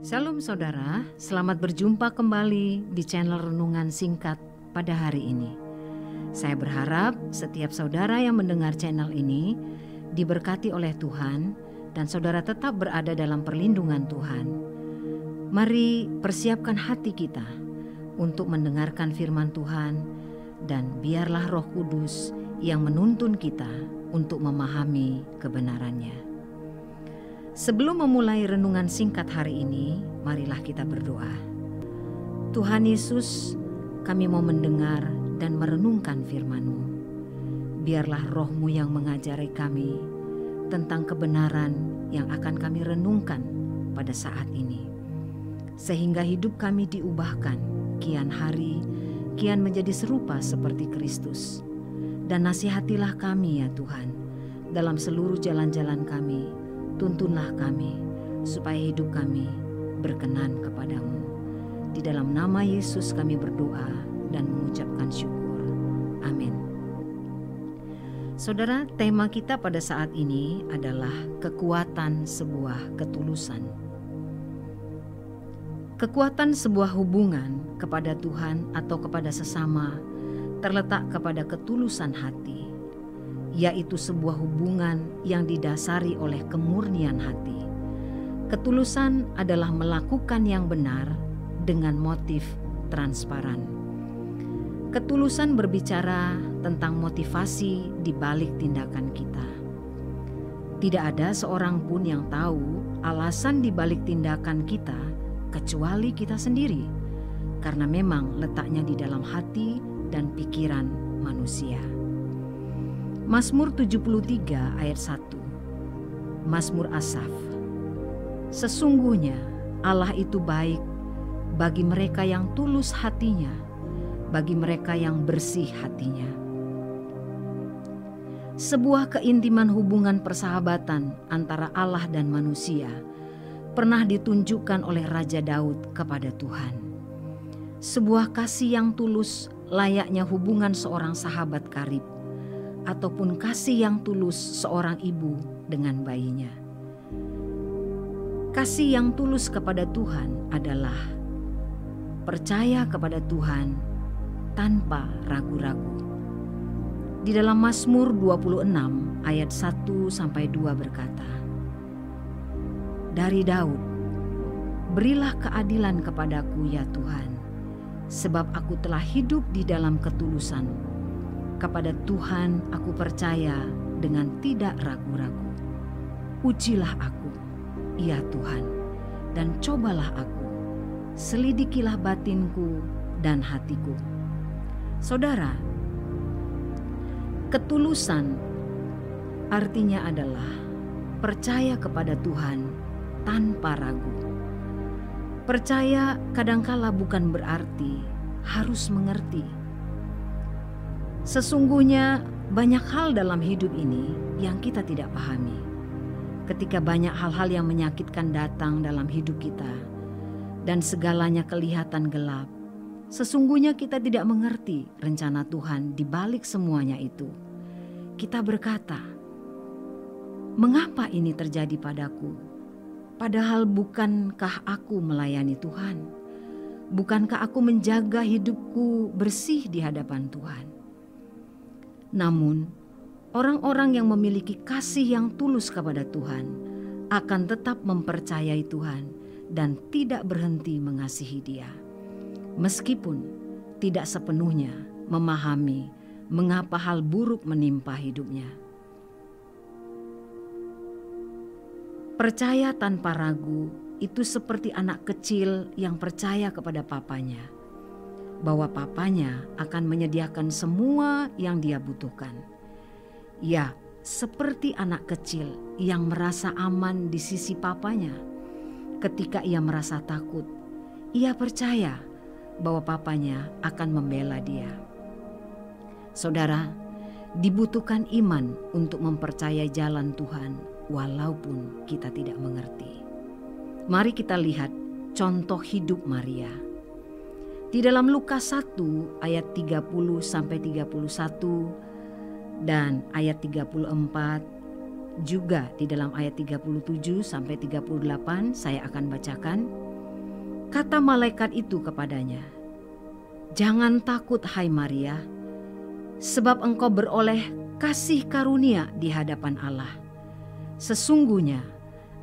Shalom saudara, selamat berjumpa kembali di channel Renungan Singkat pada hari ini. Saya berharap setiap saudara yang mendengar channel ini diberkati oleh Tuhan dan saudara tetap berada dalam perlindungan Tuhan. Mari persiapkan hati kita untuk mendengarkan firman Tuhan dan biarlah Roh Kudus yang menuntun kita untuk memahami kebenarannya. Sebelum memulai renungan singkat hari ini, marilah kita berdoa. Tuhan Yesus, kami mau mendengar dan merenungkan firman-Mu. Biarlah Roh-Mu yang mengajari kami tentang kebenaran yang akan kami renungkan pada saat ini. Sehingga hidup kami diubahkan, kian hari, kian menjadi serupa seperti Kristus. Dan nasihatilah kami ya Tuhan, dalam seluruh jalan-jalan kami. Tuntunlah kami, supaya hidup kami berkenan kepadamu. Di dalam nama Yesus kami berdoa dan mengucapkan syukur. Amin. Saudara, tema kita pada saat ini adalah kekuatan sebuah ketulusan. Kekuatan sebuah hubungan kepada Tuhan atau kepada sesama terletak kepada ketulusan hati, yaitu sebuah hubungan yang didasari oleh kemurnian hati. Ketulusan adalah melakukan yang benar dengan motif transparan. Ketulusan berbicara tentang motivasi di balik tindakan kita. Tidak ada seorang pun yang tahu alasan di balik tindakan kita kecuali kita sendiri, karena memang letaknya di dalam hati dan pikiran manusia. Mazmur 73 ayat 1. Mazmur Asaf. Sesungguhnya Allah itu baik bagi mereka yang tulus hatinya, bagi mereka yang bersih hatinya. Sebuah keintiman hubungan persahabatan antara Allah dan manusia pernah ditunjukkan oleh Raja Daud kepada Tuhan. Sebuah kasih yang tulus layaknya hubungan seorang sahabat karib, ataupun kasih yang tulus seorang ibu dengan bayinya. Kasih yang tulus kepada Tuhan adalah percaya kepada Tuhan tanpa ragu-ragu. Di dalam Mazmur 26 ayat 1-2 berkata, dari Daud, berilah keadilan kepadaku ya Tuhan, sebab aku telah hidup di dalam ketulusan. Kepada Tuhan aku percaya dengan tidak ragu-ragu. Ujilah aku, ya Tuhan, dan cobalah aku. Selidikilah batinku dan hatiku. Saudara, ketulusan artinya adalah percaya kepada Tuhan tanpa ragu. Percaya kadangkala bukan berarti harus mengerti. Sesungguhnya banyak hal dalam hidup ini yang kita tidak pahami. Ketika banyak hal-hal yang menyakitkan datang dalam hidup kita dan segalanya kelihatan gelap, sesungguhnya kita tidak mengerti rencana Tuhan di balik semuanya itu. Kita berkata, mengapa ini terjadi padaku? Padahal bukankah aku melayani Tuhan? Bukankah aku menjaga hidupku bersih di hadapan Tuhan? Namun, orang-orang yang memiliki kasih yang tulus kepada Tuhan akan tetap mempercayai Tuhan dan tidak berhenti mengasihi Dia, meskipun tidak sepenuhnya memahami mengapa hal buruk menimpa hidupnya. Percaya tanpa ragu itu seperti anak kecil yang percaya kepada papanya, bahwa papanya akan menyediakan semua yang dia butuhkan. Ya, seperti anak kecil yang merasa aman di sisi papanya. Ketika ia merasa takut, ia percaya bahwa papanya akan membela dia. Saudara, dibutuhkan iman untuk mempercayai jalan Tuhan walaupun kita tidak mengerti. Mari kita lihat contoh hidup Maria. Di dalam Lukas 1 ayat 30-31 dan ayat 34, juga di dalam ayat 37-38 saya akan bacakan. Kata malaikat itu kepadanya, "Jangan takut, hai Maria, sebab engkau beroleh kasih karunia di hadapan Allah. Sesungguhnya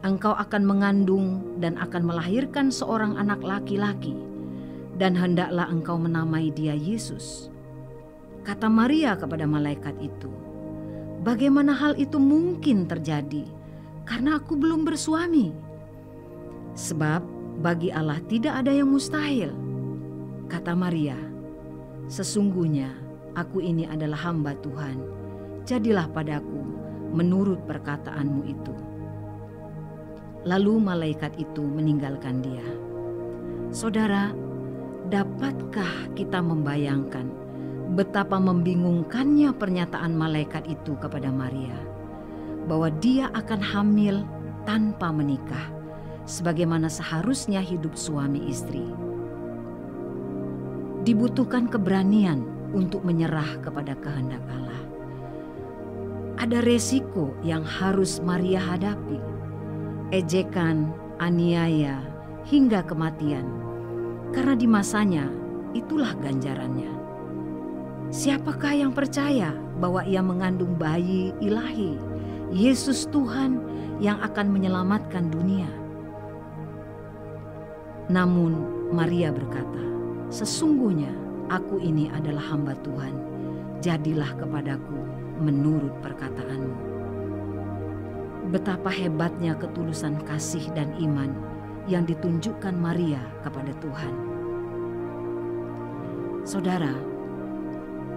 engkau akan mengandung dan akan melahirkan seorang anak laki-laki, dan hendaklah engkau menamai dia Yesus." Kata Maria kepada malaikat itu, "Bagaimana hal itu mungkin terjadi, karena aku belum bersuami?" Sebab bagi Allah tidak ada yang mustahil. Kata Maria, "Sesungguhnya aku ini adalah hamba Tuhan. Jadilah padaku menurut perkataanmu itu." Lalu malaikat itu meninggalkan dia. Saudara, dapatkah kita membayangkan betapa membingungkannya pernyataan malaikat itu kepada Maria, bahwa dia akan hamil tanpa menikah, sebagaimana seharusnya hidup suami istri. Dibutuhkan keberanian untuk menyerah kepada kehendak Allah. Ada resiko yang harus Maria hadapi, ejekan, aniaya, hingga kematian, karena di masanya itulah ganjarannya. Siapakah yang percaya bahwa ia mengandung bayi ilahi, Yesus Tuhan yang akan menyelamatkan dunia? Namun Maria berkata, "Sesungguhnya aku ini adalah hamba Tuhan. Jadilah kepadaku menurut perkataanmu." Betapa hebatnya ketulusan kasih dan iman yang ditunjukkan Maria kepada Tuhan. Saudara,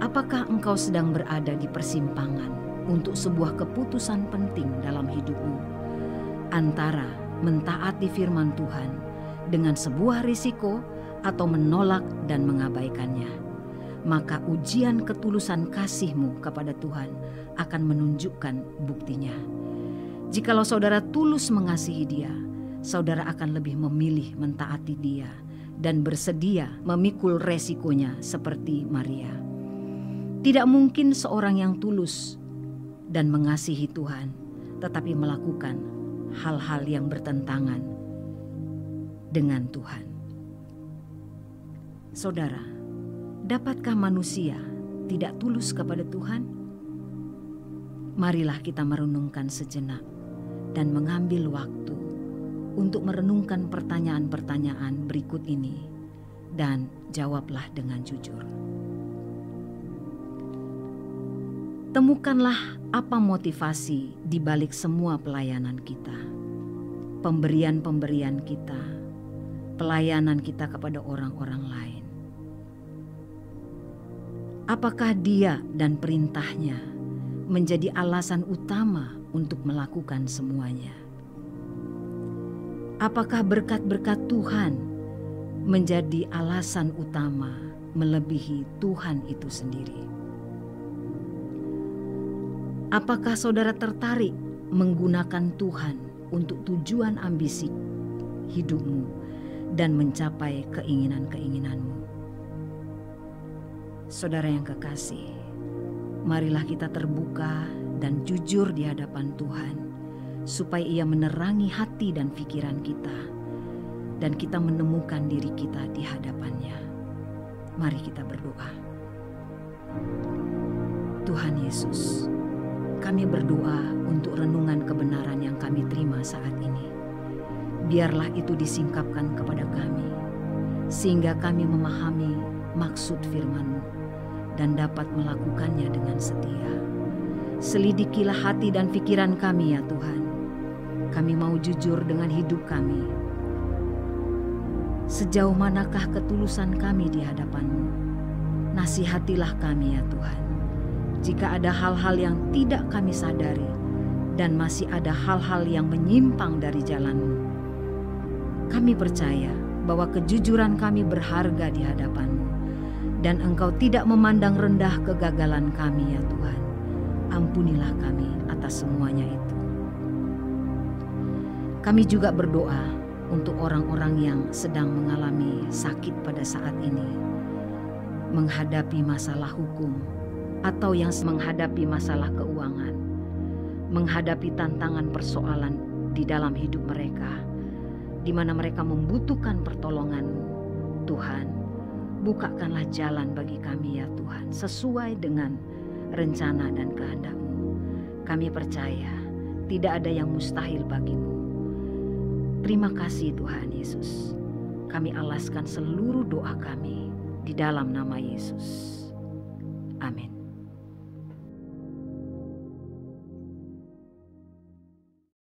apakah engkau sedang berada di persimpangan untuk sebuah keputusan penting dalam hidupmu, antara mentaati firman Tuhan dengan sebuah risiko atau menolak dan mengabaikannya? Maka ujian ketulusan kasihmu kepada Tuhan akan menunjukkan buktinya. Jikalau saudara tulus mengasihi Dia, saudara akan lebih memilih mentaati Dia dan bersedia memikul resikonya seperti Maria. Tidak mungkin seorang yang tulus dan mengasihi Tuhan tetapi melakukan hal-hal yang bertentangan dengan Tuhan. Saudara, dapatkah manusia tidak tulus kepada Tuhan? Marilah kita merenungkan sejenak dan mengambil waktu untuk merenungkan pertanyaan-pertanyaan berikut ini, dan jawablah dengan jujur. Temukanlah apa motivasi di balik semua pelayanan kita, pemberian-pemberian kita, pelayanan kita kepada orang-orang lain. Apakah Dia dan perintahnya menjadi alasan utama untuk melakukan semuanya? Apakah berkat-berkat Tuhan menjadi alasan utama melebihi Tuhan itu sendiri? Apakah saudara tertarik menggunakan Tuhan untuk tujuan ambisi hidupmu dan mencapai keinginan-keinginanmu? Saudara yang kekasih, marilah kita terbuka dan jujur di hadapan Tuhan, supaya Ia menerangi hati dan pikiran kita, dan kita menemukan diri kita di hadapan-Nya. Mari kita berdoa. Tuhan Yesus, kami berdoa untuk renungan kebenaran yang kami terima saat ini. Biarlah itu disingkapkan kepada kami, sehingga kami memahami maksud firman-Mu dan dapat melakukannya dengan setia. Selidikilah hati dan pikiran kami ya Tuhan. Kami mau jujur dengan hidup kami. Sejauh manakah ketulusan kami di hadapan-Mu? Nasihatilah kami ya Tuhan. Jika ada hal-hal yang tidak kami sadari dan masih ada hal-hal yang menyimpang dari jalan-Mu, kami percaya bahwa kejujuran kami berharga di hadapan-Mu, dan Engkau tidak memandang rendah kegagalan kami ya Tuhan. Ampunilah kami atas semuanya itu. Kami juga berdoa untuk orang-orang yang sedang mengalami sakit pada saat ini, menghadapi masalah hukum, atau yang menghadapi masalah keuangan, menghadapi tantangan persoalan di dalam hidup mereka, di mana mereka membutuhkan pertolongan-Mu. Tuhan, bukakanlah jalan bagi kami ya Tuhan, sesuai dengan rencana dan kehendak-Mu. Kami percaya tidak ada yang mustahil bagi-Mu. Terima kasih Tuhan Yesus. Kami alaskan seluruh doa kami di dalam nama Yesus. Amin.